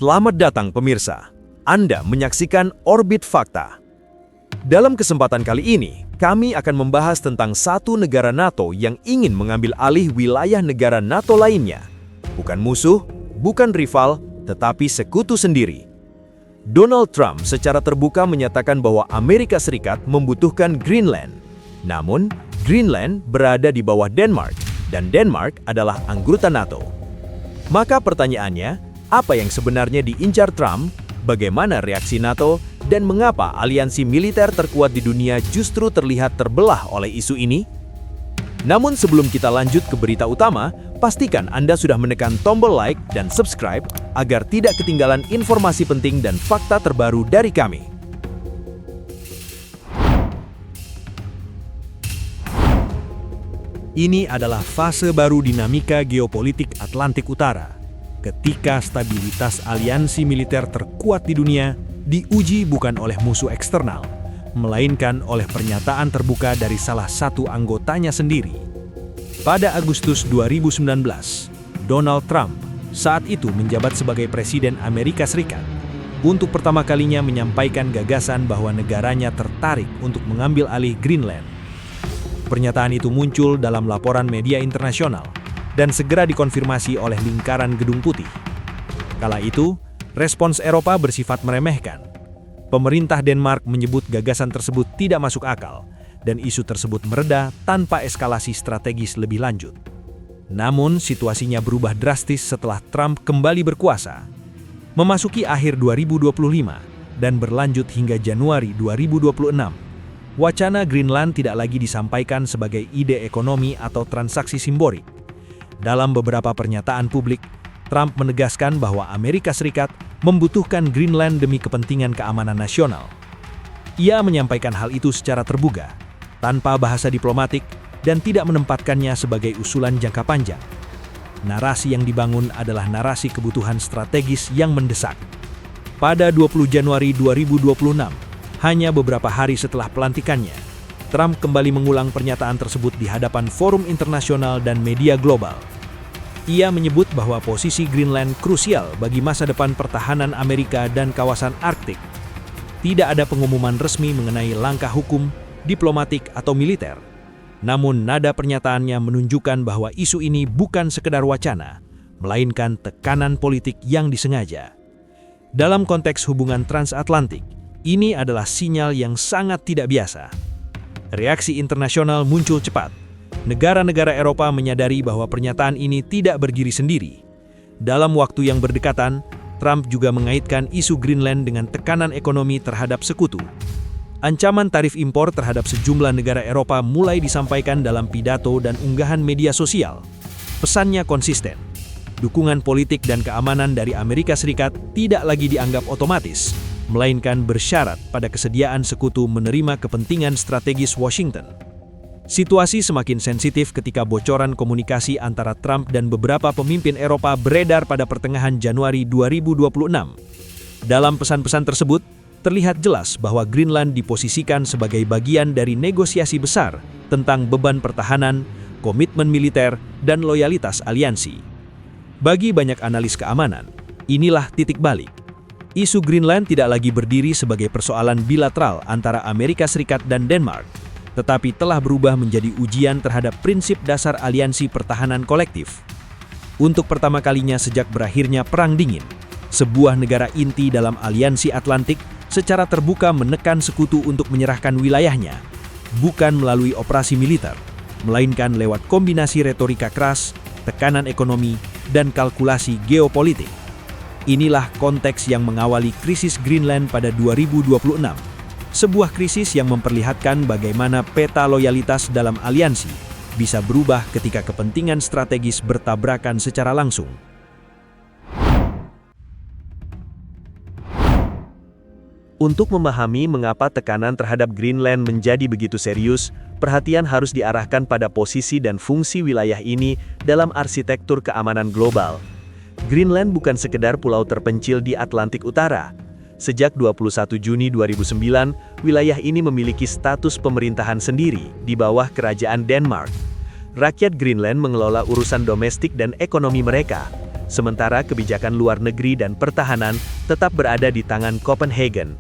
Selamat datang pemirsa. Anda menyaksikan Orbit Fakta. Dalam kesempatan kali ini, kami akan membahas tentang satu negara NATO yang ingin mengambil alih wilayah negara NATO lainnya. Bukan musuh, bukan rival, tetapi sekutu sendiri. Donald Trump secara terbuka menyatakan bahwa Amerika Serikat membutuhkan Greenland. Namun, Greenland berada di bawah Denmark, dan Denmark adalah anggota NATO. Maka pertanyaannya, apa yang sebenarnya diincar Trump, bagaimana reaksi NATO, dan mengapa aliansi militer terkuat di dunia justru terlihat terbelah oleh isu ini? Namun sebelum kita lanjut ke berita utama, pastikan Anda sudah menekan tombol like dan subscribe agar tidak ketinggalan informasi penting dan fakta terbaru dari kami. Ini adalah fase baru dinamika geopolitik Atlantik Utara, ketika stabilitas aliansi militer terkuat di dunia diuji bukan oleh musuh eksternal, melainkan oleh pernyataan terbuka dari salah satu anggotanya sendiri. Pada Agustus 2019, Donald Trump saat itu menjabat sebagai Presiden Amerika Serikat, untuk pertama kalinya menyampaikan gagasan bahwa negaranya tertarik untuk mengambil alih Greenland. Pernyataan itu muncul dalam laporan media internasional dan segera dikonfirmasi oleh lingkaran Gedung Putih. Kala itu, respons Eropa bersifat meremehkan. Pemerintah Denmark menyebut gagasan tersebut tidak masuk akal, dan isu tersebut mereda tanpa eskalasi strategis lebih lanjut. Namun, situasinya berubah drastis setelah Trump kembali berkuasa. Memasuki akhir 2025 dan berlanjut hingga Januari 2026, wacana Greenland tidak lagi disampaikan sebagai ide ekonomi atau transaksi simbolik. Dalam beberapa pernyataan publik, Trump menegaskan bahwa Amerika Serikat membutuhkan Greenland demi kepentingan keamanan nasional. Ia menyampaikan hal itu secara terbuka, tanpa bahasa diplomatik, dan tidak menempatkannya sebagai usulan jangka panjang. Narasi yang dibangun adalah narasi kebutuhan strategis yang mendesak. Pada 20 Januari 2026, hanya beberapa hari setelah pelantikannya, Trump kembali mengulang pernyataan tersebut di hadapan forum internasional dan media global. Ia menyebut bahwa posisi Greenland krusial bagi masa depan pertahanan Amerika dan kawasan Arktik. Tidak ada pengumuman resmi mengenai langkah hukum, diplomatik, atau militer. Namun nada pernyataannya menunjukkan bahwa isu ini bukan sekedar wacana, melainkan tekanan politik yang disengaja. Dalam konteks hubungan transatlantik, ini adalah sinyal yang sangat tidak biasa. Reaksi internasional muncul cepat. Negara-negara Eropa menyadari bahwa pernyataan ini tidak berdiri sendiri. Dalam waktu yang berdekatan, Trump juga mengaitkan isu Greenland dengan tekanan ekonomi terhadap sekutu. Ancaman tarif impor terhadap sejumlah negara Eropa mulai disampaikan dalam pidato dan unggahan media sosial. Pesannya konsisten. Dukungan politik dan keamanan dari Amerika Serikat tidak lagi dianggap otomatis, melainkan bersyarat pada kesediaan sekutu menerima kepentingan strategis Washington. Situasi semakin sensitif ketika bocoran komunikasi antara Trump dan beberapa pemimpin Eropa beredar pada pertengahan Januari 2026. Dalam pesan-pesan tersebut, terlihat jelas bahwa Greenland diposisikan sebagai bagian dari negosiasi besar tentang beban pertahanan, komitmen militer, dan loyalitas aliansi. Bagi banyak analis keamanan, inilah titik balik. Isu Greenland tidak lagi berdiri sebagai persoalan bilateral antara Amerika Serikat dan Denmark, tetapi telah berubah menjadi ujian terhadap prinsip dasar aliansi pertahanan kolektif. Untuk pertama kalinya sejak berakhirnya Perang Dingin, sebuah negara inti dalam aliansi Atlantik secara terbuka menekan sekutu untuk menyerahkan wilayahnya, bukan melalui operasi militer, melainkan lewat kombinasi retorika keras, tekanan ekonomi, dan kalkulasi geopolitik. Inilah konteks yang mengawali krisis Greenland pada 2026. Sebuah krisis yang memperlihatkan bagaimana peta loyalitas dalam aliansi bisa berubah ketika kepentingan strategis bertabrakan secara langsung. Untuk memahami mengapa tekanan terhadap Greenland menjadi begitu serius, perhatian harus diarahkan pada posisi dan fungsi wilayah ini dalam arsitektur keamanan global. Greenland bukan sekedar pulau terpencil di Atlantik Utara. Sejak 21 Juni 2009, wilayah ini memiliki status pemerintahan sendiri di bawah Kerajaan Denmark. Rakyat Greenland mengelola urusan domestik dan ekonomi mereka, sementara kebijakan luar negeri dan pertahanan tetap berada di tangan Copenhagen.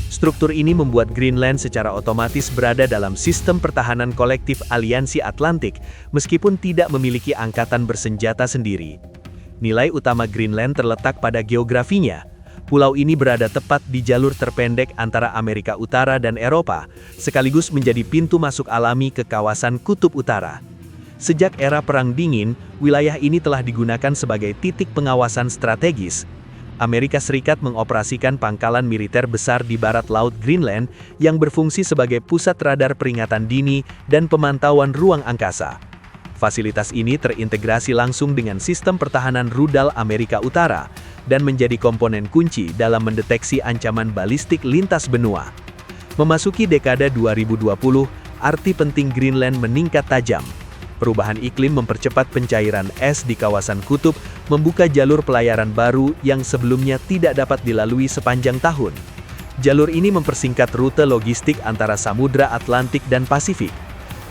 Struktur ini membuat Greenland secara otomatis berada dalam sistem pertahanan kolektif Aliansi Atlantik, meskipun tidak memiliki angkatan bersenjata sendiri. Nilai utama Greenland terletak pada geografinya. Pulau ini berada tepat di jalur terpendek antara Amerika Utara dan Eropa, sekaligus menjadi pintu masuk alami ke kawasan Kutub Utara. Sejak era Perang Dingin, wilayah ini telah digunakan sebagai titik pengawasan strategis. Amerika Serikat mengoperasikan pangkalan militer besar di barat laut Greenland yang berfungsi sebagai pusat radar peringatan dini dan pemantauan ruang angkasa. Fasilitas ini terintegrasi langsung dengan sistem pertahanan rudal Amerika Utara dan menjadi komponen kunci dalam mendeteksi ancaman balistik lintas benua. Memasuki dekade 2020, arti penting Greenland meningkat tajam. Perubahan iklim mempercepat pencairan es di kawasan kutub, membuka jalur pelayaran baru yang sebelumnya tidak dapat dilalui sepanjang tahun. Jalur ini mempersingkat rute logistik antara Samudra Atlantik dan Pasifik.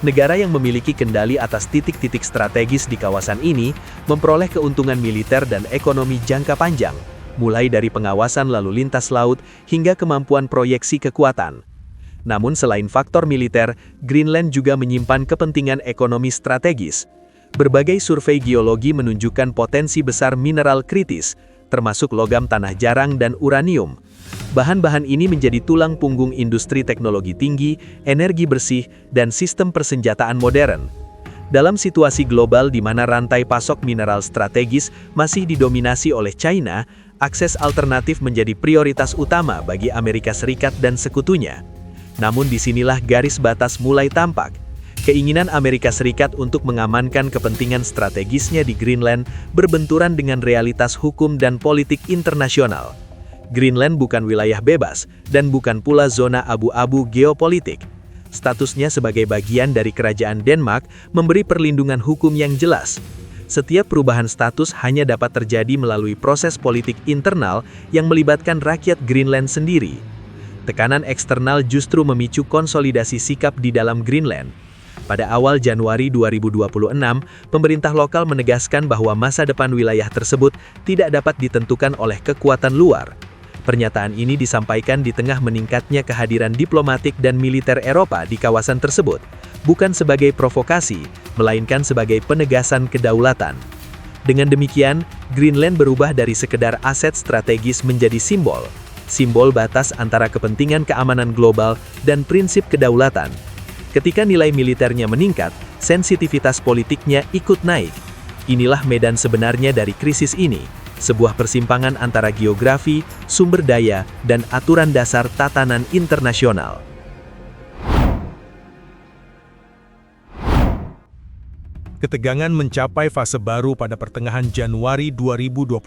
Negara yang memiliki kendali atas titik-titik strategis di kawasan ini memperoleh keuntungan militer dan ekonomi jangka panjang, mulai dari pengawasan lalu lintas laut hingga kemampuan proyeksi kekuatan. Namun selain faktor militer, Greenland juga menyimpan kepentingan ekonomi strategis. Berbagai survei geologi menunjukkan potensi besar mineral kritis, termasuk logam tanah jarang dan uranium. Bahan-bahan ini menjadi tulang punggung industri teknologi tinggi, energi bersih, dan sistem persenjataan modern. Dalam situasi global di mana rantai pasok mineral strategis masih didominasi oleh China, akses alternatif menjadi prioritas utama bagi Amerika Serikat dan sekutunya. Namun disinilah garis batas mulai tampak. Keinginan Amerika Serikat untuk mengamankan kepentingan strategisnya di Greenland berbenturan dengan realitas hukum dan politik internasional. Greenland bukan wilayah bebas, dan bukan pula zona abu-abu geopolitik. Statusnya sebagai bagian dari kerajaan Denmark memberi perlindungan hukum yang jelas. Setiap perubahan status hanya dapat terjadi melalui proses politik internal yang melibatkan rakyat Greenland sendiri. Tekanan eksternal justru memicu konsolidasi sikap di dalam Greenland. Pada awal Januari 2026, pemerintah lokal menegaskan bahwa masa depan wilayah tersebut tidak dapat ditentukan oleh kekuatan luar. Pernyataan ini disampaikan di tengah meningkatnya kehadiran diplomatik dan militer Eropa di kawasan tersebut, bukan sebagai provokasi, melainkan sebagai penegasan kedaulatan. Dengan demikian, Greenland berubah dari sekedar aset strategis menjadi simbol batas antara kepentingan keamanan global dan prinsip kedaulatan. Ketika nilai militernya meningkat, sensitivitas politiknya ikut naik. Inilah medan sebenarnya dari krisis ini, sebuah persimpangan antara geografi, sumber daya, dan aturan dasar tatanan internasional. Ketegangan mencapai fase baru pada pertengahan Januari 2026.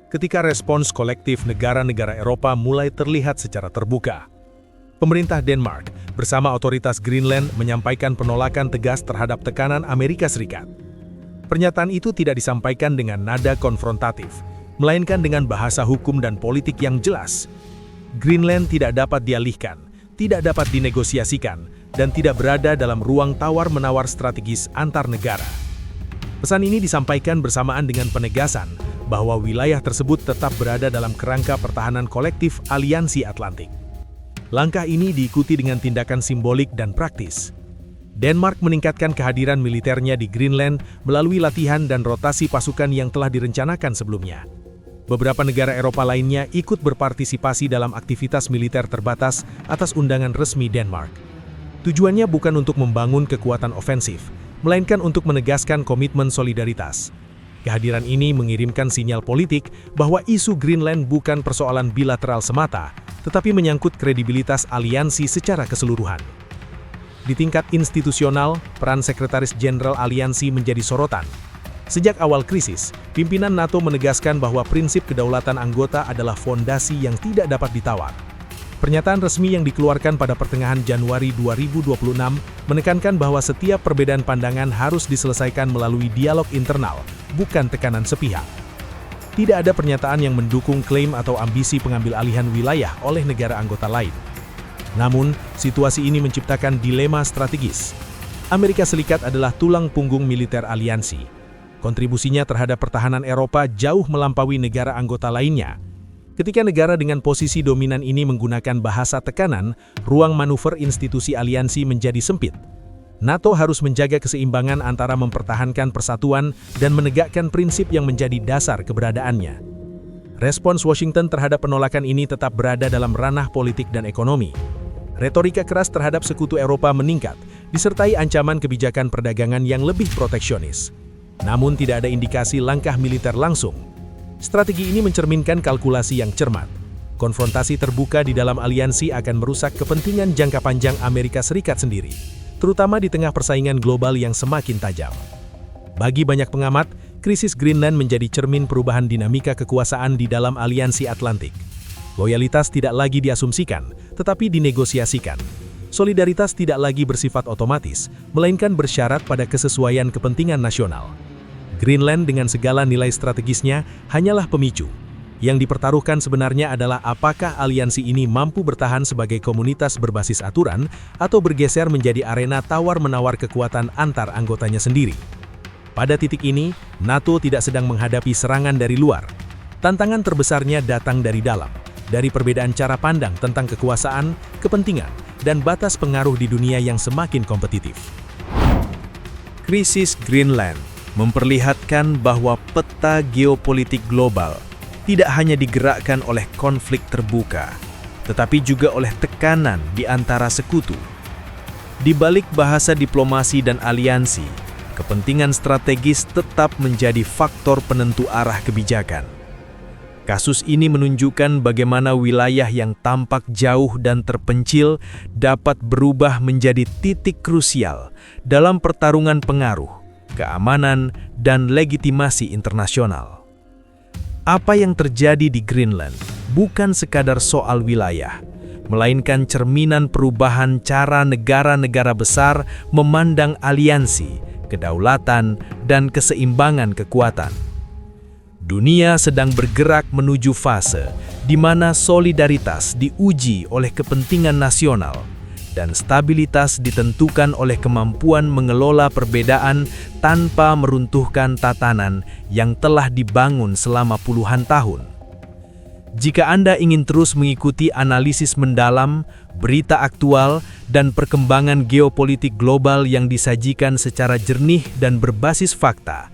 Ketika respons kolektif negara-negara Eropa mulai terlihat secara terbuka. Pemerintah Denmark bersama otoritas Greenland menyampaikan penolakan tegas terhadap tekanan Amerika Serikat. Pernyataan itu tidak disampaikan dengan nada konfrontatif, melainkan dengan bahasa hukum dan politik yang jelas. Greenland tidak dapat dialihkan, tidak dapat dinegosiasikan, dan tidak berada dalam ruang tawar-menawar strategis antar negara. Pesan ini disampaikan bersamaan dengan penegasan bahwa wilayah tersebut tetap berada dalam kerangka pertahanan kolektif Aliansi Atlantik. Langkah ini diikuti dengan tindakan simbolik dan praktis. Denmark meningkatkan kehadiran militernya di Greenland melalui latihan dan rotasi pasukan yang telah direncanakan sebelumnya. Beberapa negara Eropa lainnya ikut berpartisipasi dalam aktivitas militer terbatas atas undangan resmi Denmark. Tujuannya bukan untuk membangun kekuatan ofensif, melainkan untuk menegaskan komitmen solidaritas. Kehadiran ini mengirimkan sinyal politik bahwa isu Greenland bukan persoalan bilateral semata, tetapi menyangkut kredibilitas aliansi secara keseluruhan. Di tingkat institusional, peran Sekretaris Jenderal Aliansi menjadi sorotan. Sejak awal krisis, pimpinan NATO menegaskan bahwa prinsip kedaulatan anggota adalah fondasi yang tidak dapat ditawar. Pernyataan resmi yang dikeluarkan pada pertengahan Januari 2026 menekankan bahwa setiap perbedaan pandangan harus diselesaikan melalui dialog internal, bukan tekanan sepihak. Tidak ada pernyataan yang mendukung klaim atau ambisi pengambil alihan wilayah oleh negara anggota lain. Namun, situasi ini menciptakan dilema strategis. Amerika Serikat adalah tulang punggung militer aliansi. Kontribusinya terhadap pertahanan Eropa jauh melampaui negara anggota lainnya. Ketika negara dengan posisi dominan ini menggunakan bahasa tekanan, ruang manuver institusi aliansi menjadi sempit. NATO harus menjaga keseimbangan antara mempertahankan persatuan dan menegakkan prinsip yang menjadi dasar keberadaannya. Respons Washington terhadap penolakan ini tetap berada dalam ranah politik dan ekonomi. Retorika keras terhadap sekutu Eropa meningkat, disertai ancaman kebijakan perdagangan yang lebih proteksionis. Namun tidak ada indikasi langkah militer langsung. Strategi ini mencerminkan kalkulasi yang cermat. Konfrontasi terbuka di dalam aliansi akan merusak kepentingan jangka panjang Amerika Serikat sendiri, terutama di tengah persaingan global yang semakin tajam. Bagi banyak pengamat, krisis Greenland menjadi cermin perubahan dinamika kekuasaan di dalam aliansi Atlantik. Loyalitas tidak lagi diasumsikan, tetapi dinegosiasikan. Solidaritas tidak lagi bersifat otomatis, melainkan bersyarat pada kesesuaian kepentingan nasional. Greenland dengan segala nilai strategisnya hanyalah pemicu. Yang dipertaruhkan sebenarnya adalah apakah aliansi ini mampu bertahan sebagai komunitas berbasis aturan atau bergeser menjadi arena tawar-menawar kekuatan antar anggotanya sendiri. Pada titik ini, NATO tidak sedang menghadapi serangan dari luar. Tantangan terbesarnya datang dari dalam, dari perbedaan cara pandang tentang kekuasaan, kepentingan, dan batas pengaruh di dunia yang semakin kompetitif. Krisis Greenland memperlihatkan bahwa peta geopolitik global tidak hanya digerakkan oleh konflik terbuka, tetapi juga oleh tekanan di antara sekutu. Di balik bahasa diplomasi dan aliansi, kepentingan strategis tetap menjadi faktor penentu arah kebijakan. Kasus ini menunjukkan bagaimana wilayah yang tampak jauh dan terpencil dapat berubah menjadi titik krusial dalam pertarungan pengaruh, keamanan, dan legitimasi internasional. Apa yang terjadi di Greenland bukan sekadar soal wilayah, melainkan cerminan perubahan cara negara-negara besar memandang aliansi, kedaulatan, dan keseimbangan kekuatan. Dunia sedang bergerak menuju fase di mana solidaritas diuji oleh kepentingan nasional, dan stabilitas ditentukan oleh kemampuan mengelola perbedaan tanpa meruntuhkan tatanan yang telah dibangun selama puluhan tahun. Jika Anda ingin terus mengikuti analisis mendalam, berita aktual, dan perkembangan geopolitik global yang disajikan secara jernih dan berbasis fakta,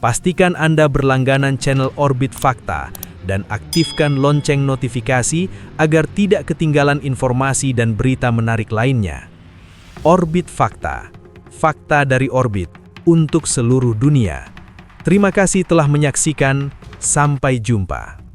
pastikan Anda berlangganan channel Orbit Fakta dan aktifkan lonceng notifikasi agar tidak ketinggalan informasi dan berita menarik lainnya. Orbit Fakta, fakta dari orbit untuk seluruh dunia. Terima kasih telah menyaksikan, sampai jumpa.